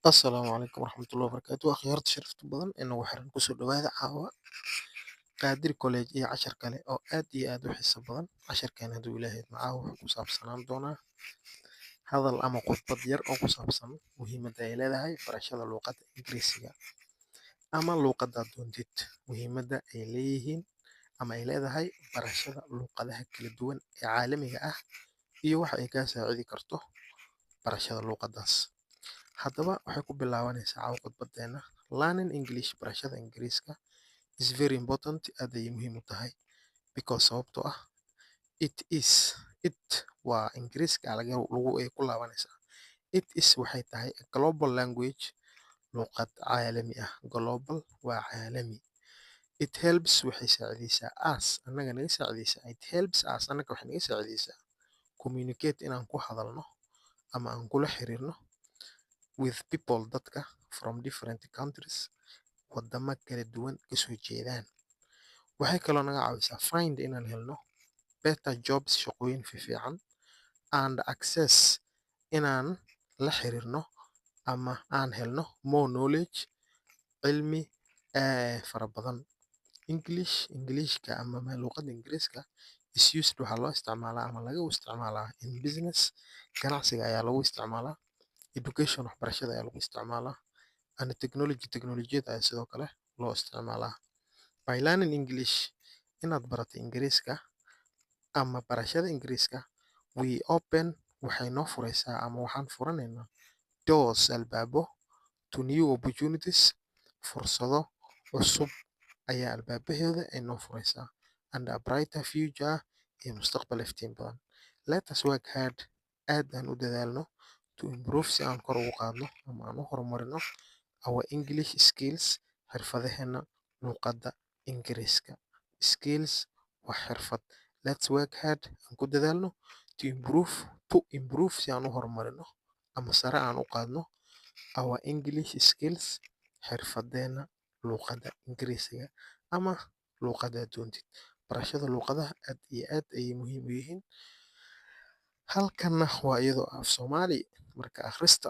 Asalaamu calaykum waraxmatullahi wabarakaatu. Akhyaarta sharafta badan ee nagu xiran kusoo dhawaada caawa Qaadir College iyo cashar kale oo aad iyo aad u xiiso badan. Casharkan hadduu ilaahay idmo caawa wuxuu ku saabsanaan doonaa hadal ama khudbad yar oo ku saabsan muhiimadda ay leedahay barashada luqadda Ingiriisiga ama luqadda doontid. Muhiimadda ay leeyihiin ama ay leedahay barashada luqadaha kala duwan ee caalamiga ah iyo waxa ay kaa saacidi karto barashada luqaddaas. Haddaba waxay ku bilaabanaysaa caawa khudbadeena learning English barashada Ingiriiska is very important aad ayay muhiim u tahay because sababtoo ah it waa Ingiriiska lagu ay ku laabanaysaa. It is waxay tahay a global language luqad caalami ah. Global waa caalami. It helps waxay saacidaysaa us annaga naga saacidaysaa. It helps us annaga waxay naga saacidaysaa communicate inaan ku hadalno ama aan kula xiriirno with people dadka from different countries wadamo kala duwan kasoo jeedaan. Waxay kaloo naga caawisaa find inaan helno better jobs shaqooyin fiican and access inaan la xiriirno ama aan helno more knowledge cilmi fara badan. Englishka ama luqadda Ingiriiska is used waxaa loo isticmaalaa ama laga isticmaalaa in business ganacsiga ayaa lagu isticmaalaa, education waxbarashada ayaa lagu isticmaalaa, and technology-da ayaa sidoo kale loo isticmaalaa. By learning English inaad barato Ingiriiska ama barashada Ingiriiska we open waxay noo furaysaa ama waxaan furanaynaa doors albaabo to new opportunities fursado cusub ayaa albaabaheeda ay noo furaysaa and a brighter future iyo mustaqbal iftiin badan. Let us work hard aad aan u dadaalno to improve si aan kor ugu qaadno ama aan u horumarino our English skills xirfadaheena luqadda Ingiriiska. Skills waa xirfad. Let's work hard aan ku dadaalno to improve si aan u horumarino ama sare aan u qaadno our English skills xirfadeena luqadda Ingiriisiga ama luqadda doontid. Barashada luqadaha aad iyo aad ayay muhiim u yihiin. Halkanna waa iyadoo af Soomaali marka akhrista